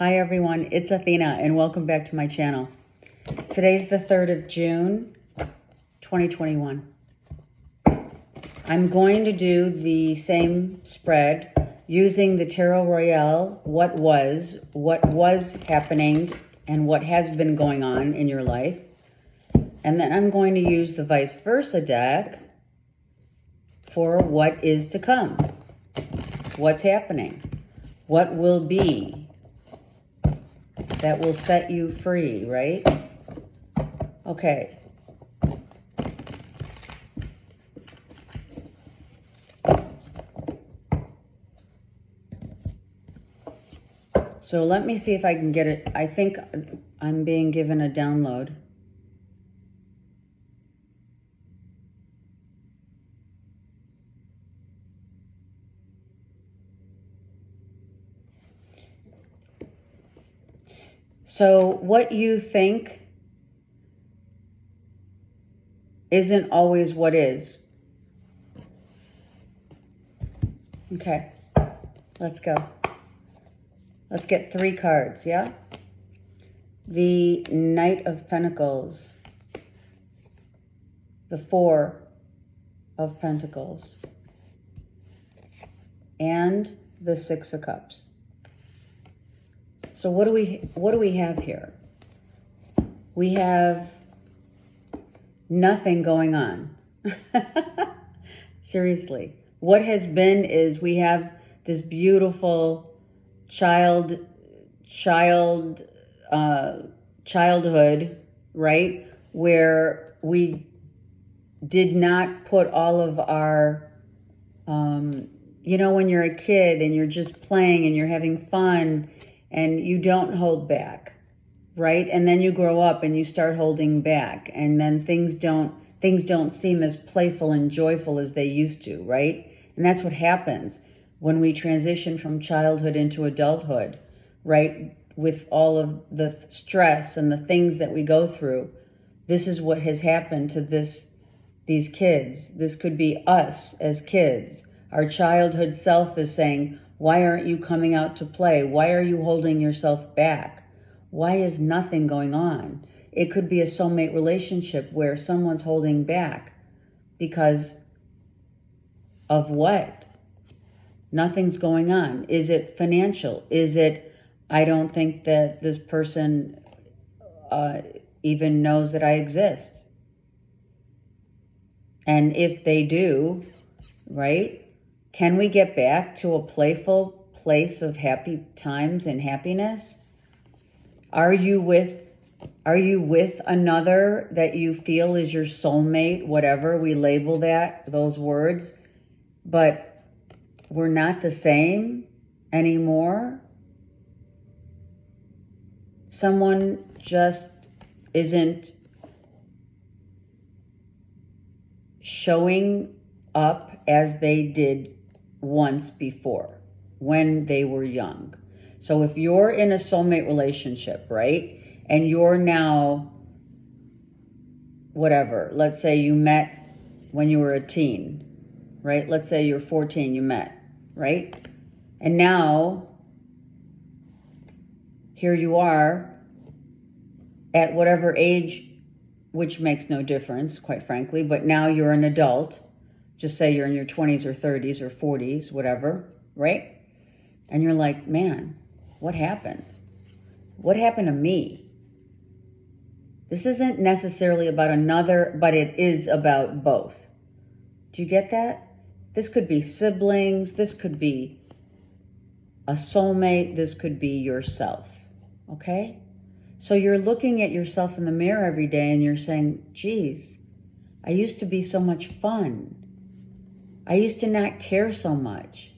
Hi everyone, it's Athena and welcome back to my channel. Today's the 3rd of June, 2021. I'm going to do the same spread using the Tarot Royale, what was happening, and what has been going on in your life. And then I'm going to use the Vice Versa deck for what is to come. What's happening? What will be? That will set you free, right? Okay. So let me see if I can get it. I think I'm being given a download. So what you think isn't always what is. Okay, let's go. Let's get 3 cards, yeah? The Knight of Pentacles, the 4 of Pentacles, and the 6 of Cups. So what do we have here? We have nothing going on. Seriously. What has been is we have this beautiful childhood, right? Where we did not put all of our, you know, when you're a kid and you're just playing and you're having fun and you don't hold back, right? And then you grow up and you start holding back, and then things don't seem as playful and joyful as they used to, right? And that's what happens when we transition from childhood into adulthood, right? With all of the stress and the things that we go through. This is what has happened to these kids. This could be us as kids. Our childhood self is saying, why aren't you coming out to play? Why are you holding yourself back? Why is nothing going on? It could be a soulmate relationship where someone's holding back because of what? Nothing's going on. Is it financial? Is it, I don't think that this person even knows that I exist? And if they do, right? Can we get back to a playful place of happy times and happiness? Are you with another that you feel is your soulmate, whatever we label those words, but we're not the same anymore? Someone just isn't showing up as they did once before when they were young. So if you're in a soulmate relationship, right, and you're now, whatever, let's say you met when you were a teen, right? Let's say you're 14, you met, right? And now, here you are at whatever age, which makes no difference, quite frankly, but now you're an adult. Just say you're in your 20s or 30s or 40s, whatever, right? And you're like, man, what happened? What happened to me? This isn't necessarily about another, but it is about both. Do you get that? This could be siblings. This could be a soulmate. This could be yourself, okay? So you're looking at yourself in the mirror every day and you're saying, geez, I used to be so much fun. I used to not care so much.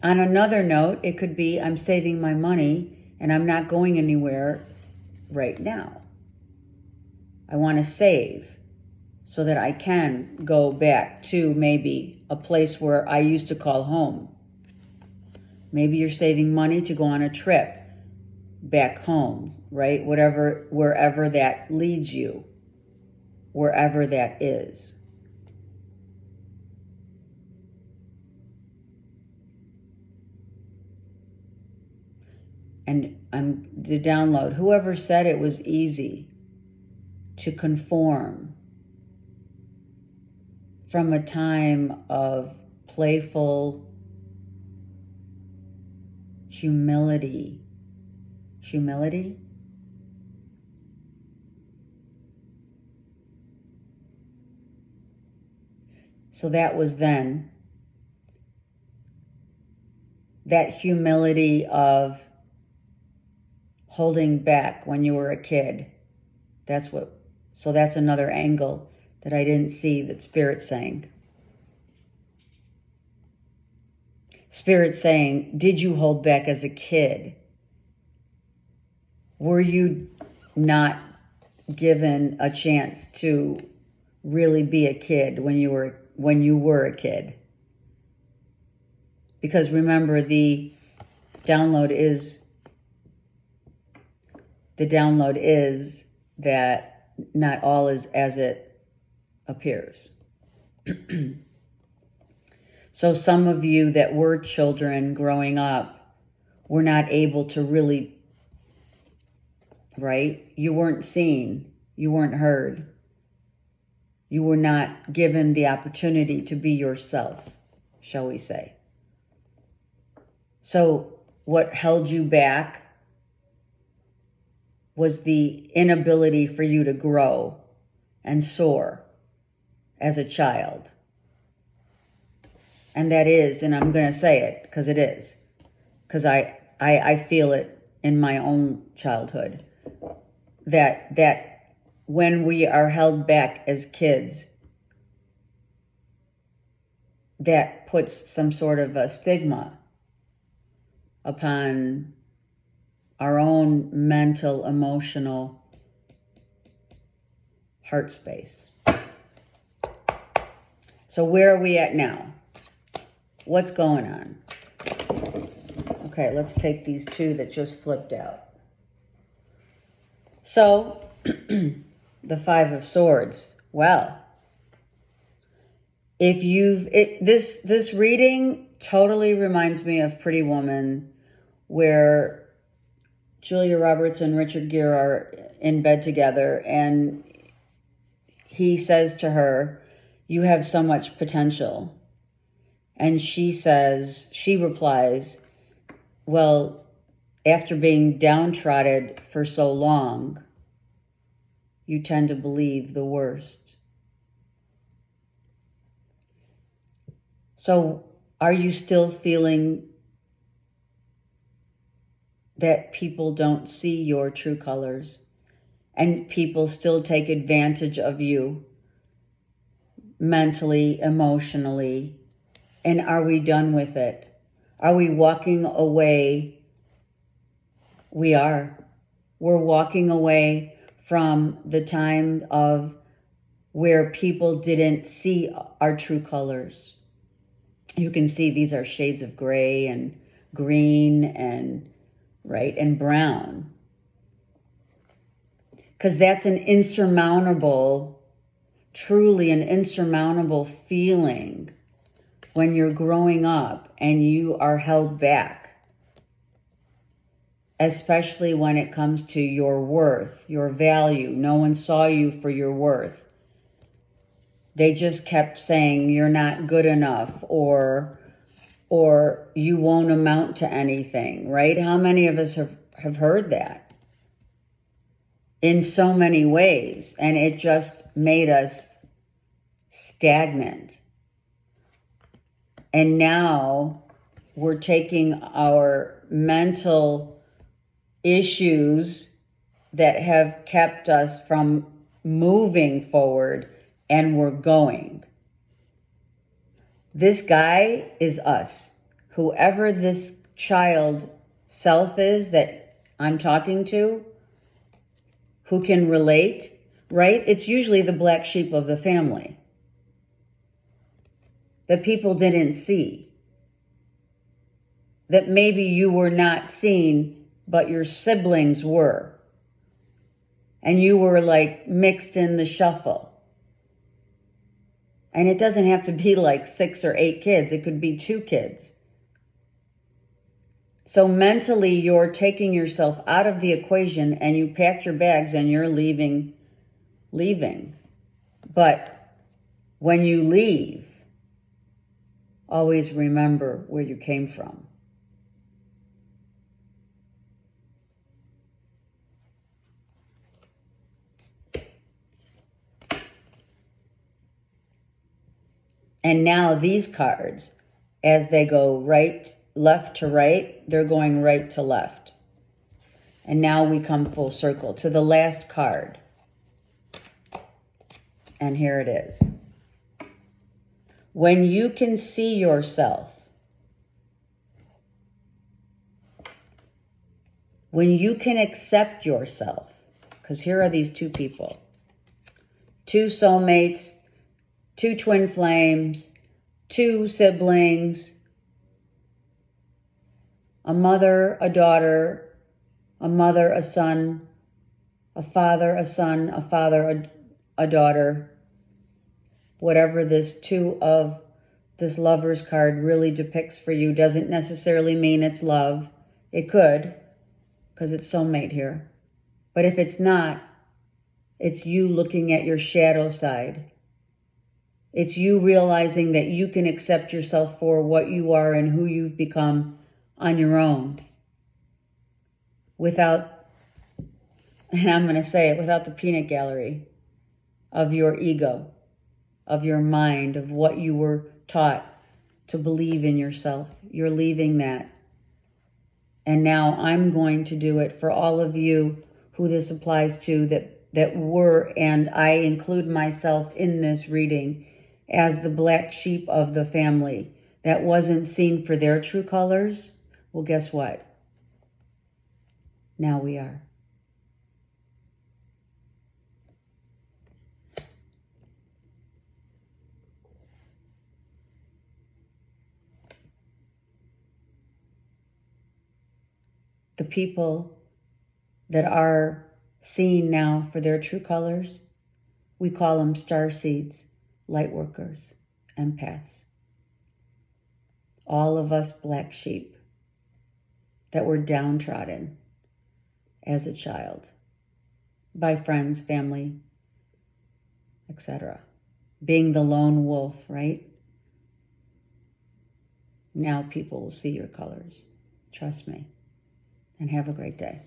On another note, it could be I'm saving my money and I'm not going anywhere right now. I want to save so that I can go back to maybe a place where I used to call home. Maybe you're saving money to go on a trip back home, right? Wherever that leads you, wherever that is. And the download, whoever said it was easy to conform from a time of playful humility. Humility? So that was then. That humility of holding back when you were a kid. So that's another angle that I didn't see that Spirit's saying. Spirit's saying, did you hold back as a kid? Were you not given a chance to really be a kid when you were a kid? Because remember, the download is that not all is as it appears. So some of you that were children growing up were not able to really, right? You weren't seen. You weren't heard. You were not given the opportunity to be yourself, shall we say. So what held you back was the inability for you to grow and soar as a child. And that is, and I'm going to say it because it is, because I feel it in my own childhood, that when we are held back as kids, that puts some sort of a stigma upon our own mental, emotional heart space. So where are we at now? What's going on? Okay, let's take these two that just flipped out. So, the Five of Swords. Well, if this reading totally reminds me of Pretty Woman, where Julia Roberts and Richard Gere are in bed together, and he says to her, "You have so much potential." And she replies, "Well, after being downtrodden for so long, you tend to believe the worst." So are you still feeling that people don't see your true colors and people still take advantage of you mentally, emotionally? And are we done with it? Are we walking away? We are. We're walking away from the time of where people didn't see our true colors. You can see these are shades of gray and green and right and brown. Because that's truly an insurmountable feeling when you're growing up and you are held back, especially when it comes to your worth, your value. No one saw you for your worth. They just kept saying you're not good enough or you won't amount to anything, right? How many of us have heard that in so many ways? And it just made us stagnant. And now we're taking our mental issues that have kept us from moving forward, and we're going. This guy is us. Whoever this child self is that I'm talking to, who can relate, right? It's usually the black sheep of the family that people didn't see. That maybe you were not seen, but your siblings were. And you were like mixed in the shuffle. And it doesn't have to be like 6 or 8 kids. It could be 2 kids. So mentally, you're taking yourself out of the equation and you packed your bags and you're leaving. But when you leave, always remember where you came from. And now these cards, as they go left to right, they're going right to left. And now we come full circle to the last card. And here it is. When you can see yourself, when you can accept yourself, because here are these two people, two soulmates, two twin flames, two siblings, a mother, a daughter, a mother, a son, a father, a son, a father, a daughter. Whatever this two of this Lover's card really depicts for you doesn't necessarily mean it's love. It could, because it's soulmate here. But if it's not, it's you looking at your shadow side. It's you realizing that you can accept yourself for what you are and who you've become on your own. Without, and I'm going to say it, without the peanut gallery of your ego, of your mind, of what you were taught to believe in yourself. You're leaving that. And now I'm going to do it for all of you who this applies to that were, and I include myself in this reading, as the black sheep of the family that wasn't seen for their true colors. Well, guess what? Now we are. The people that are seen now for their true colors, we call them star seeds, light workers, empaths. All of us black sheep that were downtrodden as a child by friends, family, etc. Being the lone wolf, right? Now people will see your colors. Trust me. And have a great day.